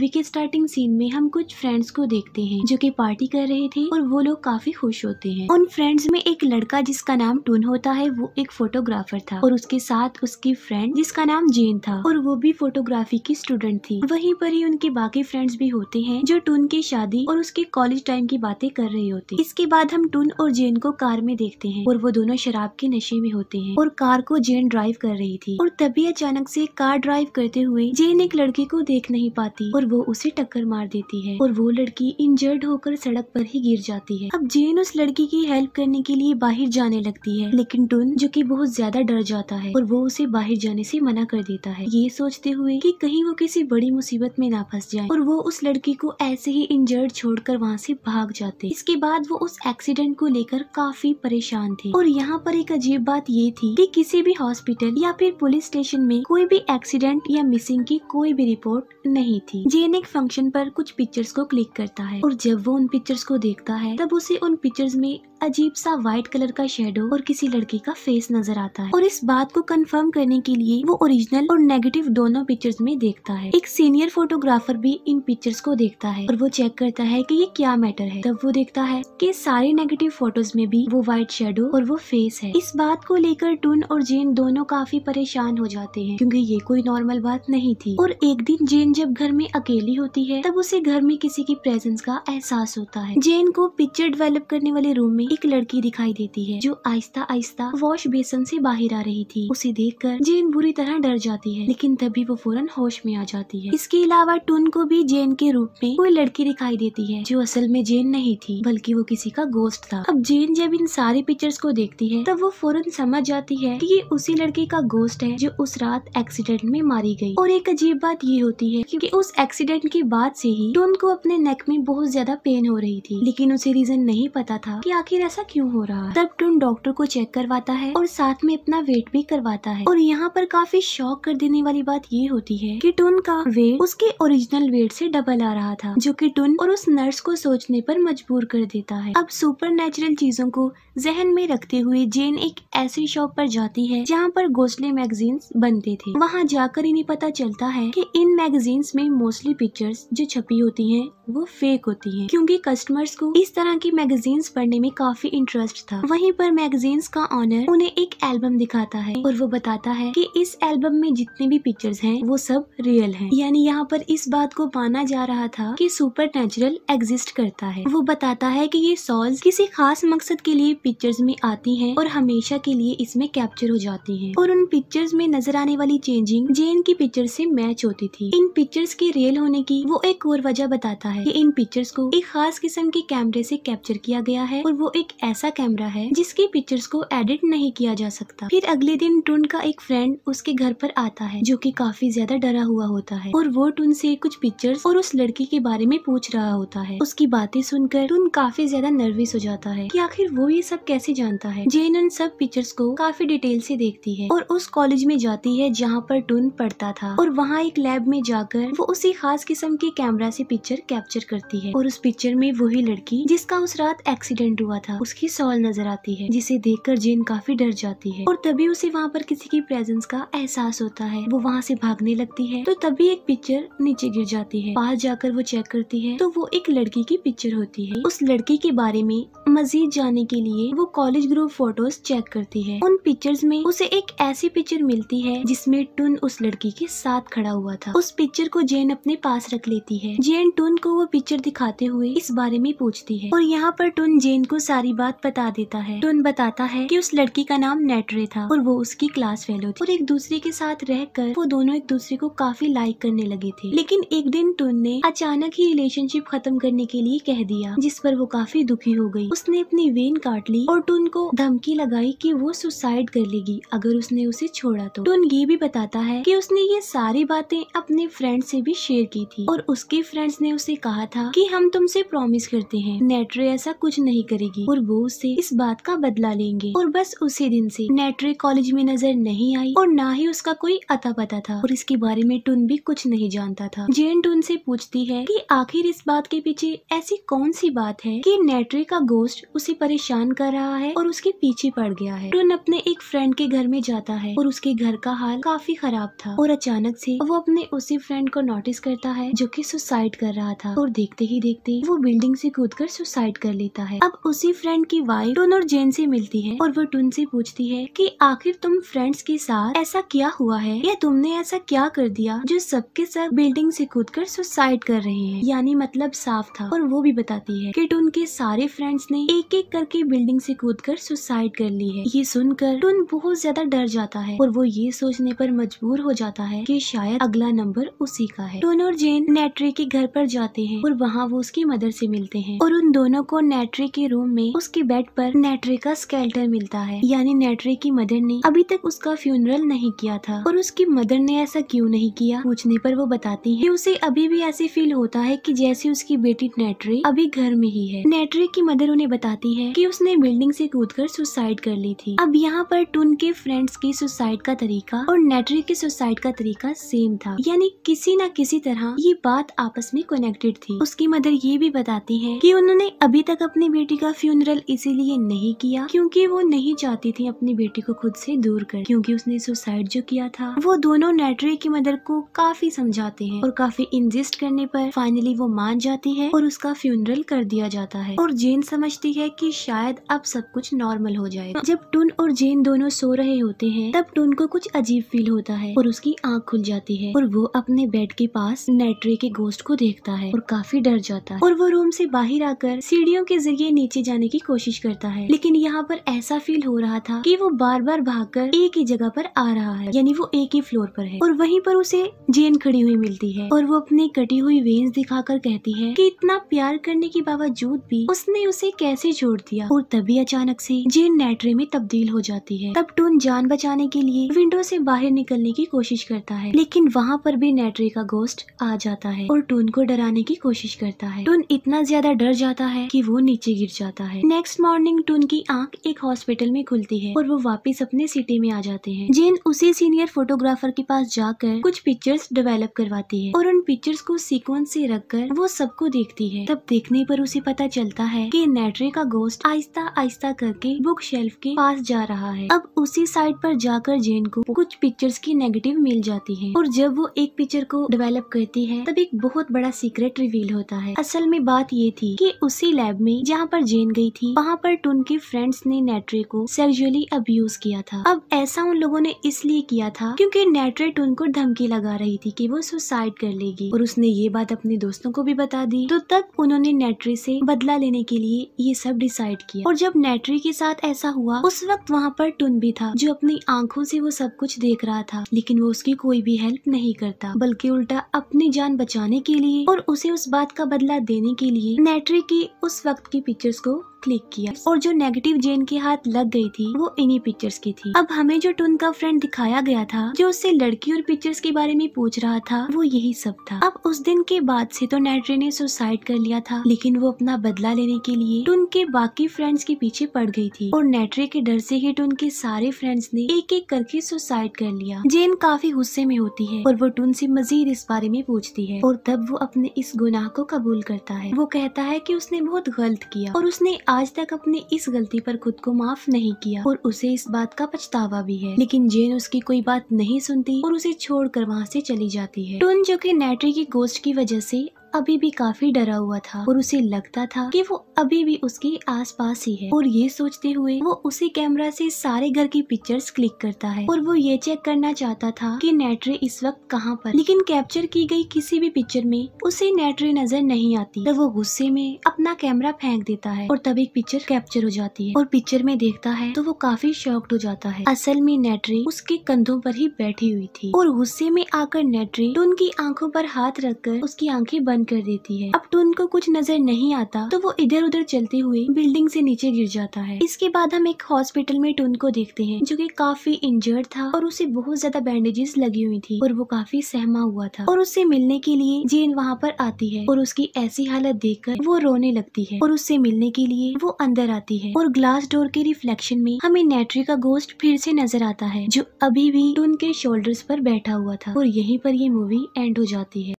Movie के starting scene में हम कुछ फ्रेंड्स को देखते हैं जो कि पार्टी कर रहे थे और वो लोग काफी खुश होते हैं। उन फ्रेंड्स में एक लड़का जिसका नाम टुन होता है वो एक फोटोग्राफर था और उसके साथ उसकी फ्रेंड जिसका नाम जेन था और वो भी फोटोग्राफी की स्टूडेंट थी। वहीं पर ही उनके बाकी फ्रेंड्स भी होते हैं जो टुन की शादी और उसके कॉलेज टाइम की बातें कर रहे होते। इसके बाद हम टुन और जेन को कार में देखते हैं और वो दोनों शराब के नशे में होते हैं और कार को जेन ड्राइव कर रही थी और तभी अचानक से कार ड्राइव करते हुए जेन एक लड़की को देख नहीं पाती और वो उसे टक्कर मार देती है और वो लड़की इंजर्ड होकर सड़क पर ही गिर जाती है। अब जेन उस लड़की की हेल्प करने के लिए बाहर जाने लगती है, लेकिन टुन जो कि बहुत ज्यादा डर जाता है और वो उसे बाहर जाने से मना कर देता है, ये सोचते हुए कि कहीं वो किसी बड़ी मुसीबत में ना फंस जाए, और वो उस लड़की को ऐसे ही इंजर्ड छोड़कर वहाँ से भाग जाते। इसके बाद वो उस एक्सीडेंट को लेकर काफी परेशान थे और यहाँ पर एक अजीब बात ये थी कि किसी भी हॉस्पिटल या फिर पुलिस स्टेशन में कोई भी एक्सीडेंट या मिसिंग की कोई भी रिपोर्ट नहीं थी। जेन एक फंक्शन पर कुछ पिक्चर्स को क्लिक करता है और जब वो उन पिक्चर्स को देखता है तब उसे उन पिक्चर्स में अजीब सा व्हाइट कलर का शेडो और किसी लड़की का फेस नजर आता है और इस बात को कंफर्म करने के लिए वो ओरिजिनल और नेगेटिव दोनों पिक्चर्स में देखता है। एक सीनियर फोटोग्राफर भी इन पिक्चर्स को देखता है और वो चेक करता है कि ये क्या मैटर है। तब वो देखता है कि सारी नेगेटिव फोटोज में भी वो व्हाइट शेडो और वो फेस है। इस बात को लेकर टुन और जेन दोनों काफी परेशान हो जाते हैं क्योंकि ये कोई नॉर्मल बात नहीं थी। और एक दिन जेन जब घर में अकेली होती है तब उसे घर में किसी की प्रेजेंस का एहसास होता है। जेन को पिक्चर डेवलप करने वाले रूम में एक लड़की दिखाई देती है जो आहिस्ता आहिस्ता वॉश बेसिन से बाहर आ रही थी। उसे देखकर जेन बुरी तरह डर जाती है, लेकिन तभी वो फौरन होश में आ जाती है। इसके अलावा टुन को भी जेन के रूप में कोई लड़की दिखाई देती है जो असल में जेन नहीं थी बल्कि वो किसी का गोस्ट था। अब जेन जब इन सारी पिक्चर्स को देखती है तब वो फौरन समझ जाती है कि ये उसी लड़की का गोस्ट है जो उस रात एक्सीडेंट में मारी गई। और एक अजीब बात ये होती है कि उस एक्सीडेंट के बाद से ही टुन को अपने नेक में बहुत ज्यादा पेन हो रही थी, लेकिन उसे रीजन नहीं पता था कि आखिर ऐसा क्यों हो रहा है। तब टुन डॉक्टर को चेक करवाता है और साथ में अपना वेट भी करवाता है। और यहाँ पर काफी शॉक कर देने वाली बात ये होती है कि टुन का वेट उसके ओरिजिनल वेट से डबल आ रहा था, जो कि टुन और उस नर्स को सोचने पर मजबूर कर देता है। अब सुपर नेचुरल चीजों को जहन में रखते हुए जेन एक ऐसी शॉप पर जाती है जहाँ पर घोंसले मैगजीन्स बनते थे। वहाँ जाकर इन्हें पता चलता है कि इन मैगजीन्स में मोस्टली पिक्चर्स जो छपी होती हैं वो फेक होती हैं, क्योंकि कस्टमर्स को इस तरह की मैगजीन्स पढ़ने में काफी इंटरेस्ट था। वहीं पर मैगजीन्स का ऑनर उन्हें एक एल्बम दिखाता है और वो बताता है कि इस एल्बम में जितने भी पिक्चर्स हैं वो सब रियल हैं। यानी यहाँ पर इस बात को माना जा रहा था कि सुपर नेचुरल एग्जिस्ट करता है। वो बताता है कि ये सॉल्स किसी खास मकसद के लिए पिक्चर्स में आती हैं और हमेशा के लिए इसमें कैप्चर हो जाती हैं, और उन पिक्चर्स में नजर आने वाली चेंजिंग जेन की पिक्चर से मैच होती थी। इन पिक्चर्स के रियल होने की वो एक और वजह बताता है कि इन पिक्चर्स को एक खास किस्म के कैमरे से कैप्चर किया गया है और वो एक ऐसा कैमरा है जिसकी पिक्चर्स को एडिट नहीं किया जा सकता। फिर अगले दिन टुन का एक फ्रेंड उसके घर पर आता है जो कि काफी ज्यादा डरा हुआ होता है और वो टुन से कुछ पिक्चर्स और उस लड़की के बारे में पूछ रहा होता है। उसकी बातें सुनकर टुन काफी ज्यादा नर्वस हो जाता है कि आखिर वो ये सब कैसे जानता है। जेन उन सब पिक्चर्स को काफी डिटेल से देखती है और उस कॉलेज में जाती है जहाँ पर टुन पढ़ता था, और वहाँ एक लैब में जाकर वो उसी खास किस्म के कैमरा से पिक्चर कैप्चर करती है और उस पिक्चर में वही लड़की जिसका उस रात एक्सीडेंट हुआ था उसकी सॉल नजर आती है, जिसे देखकर जेन काफी डर जाती है और तभी उसे वहाँ पर किसी की प्रेजेंस का एहसास होता है। वो वहाँ से भागने लगती है तो तभी एक पिक्चर नीचे गिर जाती है। पास जाकर वो चेक करती है तो वो एक लड़की की पिक्चर होती है। उस लड़की के बारे में मजीद जानने के लिए वो कॉलेज ग्रुप फोटोज चेक करती है। उन पिक्चर्स में उसे एक ऐसी पिक्चर मिलती है जिसमें टुन उस लड़की के साथ खड़ा हुआ था। उस पिक्चर को जेन अपने पास रख लेती है। जेन टुन को वो पिक्चर दिखाते हुए इस बारे में पूछती है और यहाँ पर टुन जेन को सारी बात बता देता है। टुन बताता है कि उस लड़की का नाम नेट्रे था और वो उसकी क्लास फेलो थी और एक दूसरे के साथ रहकर वो दोनों एक दूसरे को काफी लाइक करने लगे थे। लेकिन एक दिन टुन ने अचानक ही रिलेशनशिप खत्म करने के लिए कह दिया, जिस पर वो काफी दुखी हो गई। उसने अपनी वेन काट ली और टुन को धमकी लगाई कि वो सुसाइड कर लेगी अगर उसने उसे छोड़ा तो। टुन ये भी बताता है कि उसने ये सारी बातें अपने फ्रेंड से भी शेयर की थी और उसके फ्रेंड्स ने उसे कहा था कि हम तुमसे प्रॉमिस करते हैं नेट्रे ऐसा कुछ नहीं करेगी और वो उससे इस बात का बदला लेंगे। और बस उसी दिन से नेट्रे कॉलेज में नजर नहीं आई और ना ही उसका कोई अता पता था और इसके बारे में टुन भी कुछ नहीं जानता था। जेन टुन से पूछती है कि आखिर इस बात के पीछे ऐसी कौन सी बात है कि नेट्रे का गोश्त गोस्ट उसे परेशान कर रहा है और उसके पीछे पड़ गया है। टुन अपने एक फ्रेंड के घर में जाता है और उसके घर का हाल काफी खराब था और अचानक से वो अपने उसी फ्रेंड को नोटिस करता है जो कि सुसाइड कर रहा था और देखते ही देखते वो बिल्डिंग से कूदकर सुसाइड कर लेता है। अब उसी फ्रेंड की वाइफ टुन और जेन से मिलती है और वो टुन से पूछती है कि आखिर तुम फ्रेंड्स के साथ ऐसा क्या हुआ है या तुमने ऐसा क्या कर दिया जो सबके सब बिल्डिंग से कूदकर सुसाइड कर रहे हैं। यानी मतलब साफ था। और वो भी बताती है कि टुन के सारे फ्रेंड्स ने एक एक करके बिल्डिंग से कूदकर सुसाइड कर ली है। ये सुनकर टुन बहुत ज्यादा डर जाता है और वो ये सोचने पर मजबूर हो जाता है कि शायद अगला नंबर उसी का है। टुन और जेन नेट्री के घर पर जाते हैं और वहाँ वो उसकी मदर से मिलते हैं और उन दोनों को नेट्री के रूम में उसके बेड पर नेट्री का स्केलेटन मिलता है। यानी नेट्री की मदर ने अभी तक उसका फ्यूनरल नहीं किया था और उसकी मदर ने ऐसा क्यों नहीं किया पूछने पर वो बताती है कि उसे अभी भी ऐसे फील होता है कि जैसे उसकी बेटी नेट्री अभी घर में ही है। नेट्री की मदर उन्हें बताती है कि उसने बिल्डिंग से कूदकर सुसाइड कर ली थी। अब यहाँ पर टुन के फ्रेंड्स की सुसाइड का तरीका और नेट्री के सुसाइड का तरीका सेम था। यानी किसी न किसी तरह ये बात आपस में कनेक्टेड थी। उसकी मदर ये भी बताती है कि उन्होंने अभी तक अपनी बेटी का फ्यूनरल इसीलिए नहीं किया क्योंकि वो नहीं चाहती थी अपनी बेटी को खुद से दूर कर, क्योंकि उसने सुसाइड जो किया था। वो दोनों नेट्री की मदर को काफी समझाते हैं और काफी इंसिस्ट करने पर फाइनली वो मान जाती है और उसका फ्यूनरल कर दिया जाता है। और जेन समझती है कि शायद अब सब कुछ नॉर्मल हो जाएगा। जब टुन और जेन दोनों सो रहे होते हैं तब टुन को कुछ अजीब फील होता है और उसकी आंख खुल जाती है और वो अपने बेड के पास नेट्री के गोस्ट को देखता है और काफी डर जाता है और वो रूम से बाहर आकर सीढ़ियों के जरिए नीचे जाने की कोशिश करता है। लेकिन यहाँ पर ऐसा फील हो रहा था कि वो बार बार भागकर एक ही जगह पर आ रहा है, यानी वो एक ही फ्लोर पर है। और वहीं पर उसे जेन खड़ी हुई मिलती है और वो अपनी कटी हुई वेन्स दिखाकर कहती है कि इतना प्यार करने के बावजूद भी उसने उसे कैसे छोड़ दिया। और तभी अचानक से जेन नेट्री में तब्दील हो जाती है। तब टुन जान बचाने के लिए विंडो से बाहर निकलने की कोशिश करता है, लेकिन वहाँ पर भी नेट्री का गोस्ट आ जाता है और टुन को डराने की कोशिश करता है। टुन इतना ज्यादा डर जाता है कि वो नीचे गिर जाता है। नेक्स्ट मॉर्निंग टुन की आंख एक हॉस्पिटल में खुलती है और वो वापस अपने सिटी में आ जाते हैं। जेन उसी सीनियर फोटोग्राफर के पास जाकर कुछ पिक्चर्स डेवलप करवाती है और उन पिक्चर्स को सीक्वेंस से रखकर वो सबको देखती है। तब देखने पर उसे पता चलता है कि नेट्री का गोस्ट आहिस्ता आहिस्ता करके बुक शेल्फ के पास जा रहा है। अब उसी साइड पर जाकर जेन को कुछ पिक्चर्स की नेगेटिव मिल जाती है और जब वो एक पिक्चर को डेवलप करती है तब एक बहुत बड़ा सीक्रेट रिवील होता है। असल में बात ये थी कि उसी लैब में जहाँ पर जेन गई थी वहाँ पर टुन के फ्रेंड्स ने नेट्री को सेक्सुअली अब्यूज किया था। अब ऐसा उन लोगों ने इसलिए किया था क्योंकि नेट्री टुन को धमकी लगा रही थी कि वो सुसाइड कर लेगी और उसने ये बात अपने दोस्तों को भी बता दी। तो तब उन्होंने नेट्री से बदला लेने के लिए ये सब डिसाइड किया। और जब नेट्री के साथ ऐसा हुआ उस वक्त वहाँ पर टुन भी था जो अपनी आंखों से वो सब कुछ देख रहा था, लेकिन वो उसकी कोई भी हेल्प नहीं करता बल्कि उल्टा अपनी जान बचाने के लिए और उसे उस बात का बदला देने के लिए नेट्री की उस वक्त की पिक्चर्स को क्लिक किया और जो नेगेटिव जेन के हाथ लग गई थी वो इन्हीं पिक्चर्स की थी। अब हमें जो टुन का फ्रेंड दिखाया गया था जो उससे लड़की और पिक्चर्स के बारे में पूछ रहा था वो यही सब था। अब उस दिन के बाद से तो नेट्री ने सुसाइड कर लिया था, लेकिन वो अपना बदला लेने के लिए टुन के बाकी फ्रेंड्स के पीछे पड़ गई थी और नेट्री के डर से ही टुन के सारे फ्रेंड्स ने एक एक करके सुसाइड कर लिया। जेन काफी गुस्से में होती है और वो टुन से मजीद इस बारे में पूछती है और तब वो अपने इस गुनाह को कबूल करता है। वो कहता है कि उसने बहुत गलत किया और उसने आज तक अपनी इस गलती पर खुद को माफ नहीं किया और उसे इस बात का पछतावा भी है। लेकिन जेन उसकी कोई बात नहीं सुनती और उसे छोड़कर वहाँ से चली जाती है। टुन जो कि नेट्री की गोस्ट की वजह से अभी भी काफी डरा हुआ था और उसे लगता था कि वो अभी भी उसके आसपास ही है और ये सोचते हुए वो उसी कैमरा से सारे घर की पिक्चर्स क्लिक करता है और वो ये चेक करना चाहता था कि नेट्री इस वक्त कहाँ पर, लेकिन कैप्चर की गई किसी भी पिक्चर में उसे नेट्री नजर नहीं आती। तो वो गुस्से में अपना कैमरा फेंक देता है और तब एक पिक्चर कैप्चर हो जाती है और पिक्चर में देखता है तो वो काफी शॉक्ड हो जाता है। असल में नेट्री उसके कंधों पर ही बैठी हुई थी और गुस्से में आकर नेट्री टुन की आंखों पर हाथ रखकर उसकी आंखें बंद कर देती है। अब टुन को कुछ नजर नहीं आता तो वो इधर उधर चलते हुए बिल्डिंग से नीचे गिर जाता है। इसके बाद हम एक हॉस्पिटल में टुन को देखते हैं जो कि काफी इंजर्ड था और उसे बहुत ज्यादा बैंडेजेस लगी हुई थी और वो काफी सहमा हुआ था और उससे मिलने के लिए जेन वहाँ पर आती है और उसकी ऐसी हालत देखकर वो रोने लगती है और उससे मिलने के लिए वो अंदर आती है और ग्लास डोर के रिफ्लेक्शन में हमें नेट्री का गोस्ट फिर से नजर आता है जो अभी भी टुन के शोल्डर्स पर बैठा हुआ था और यहीं पर ये मूवी एंड हो जाती है।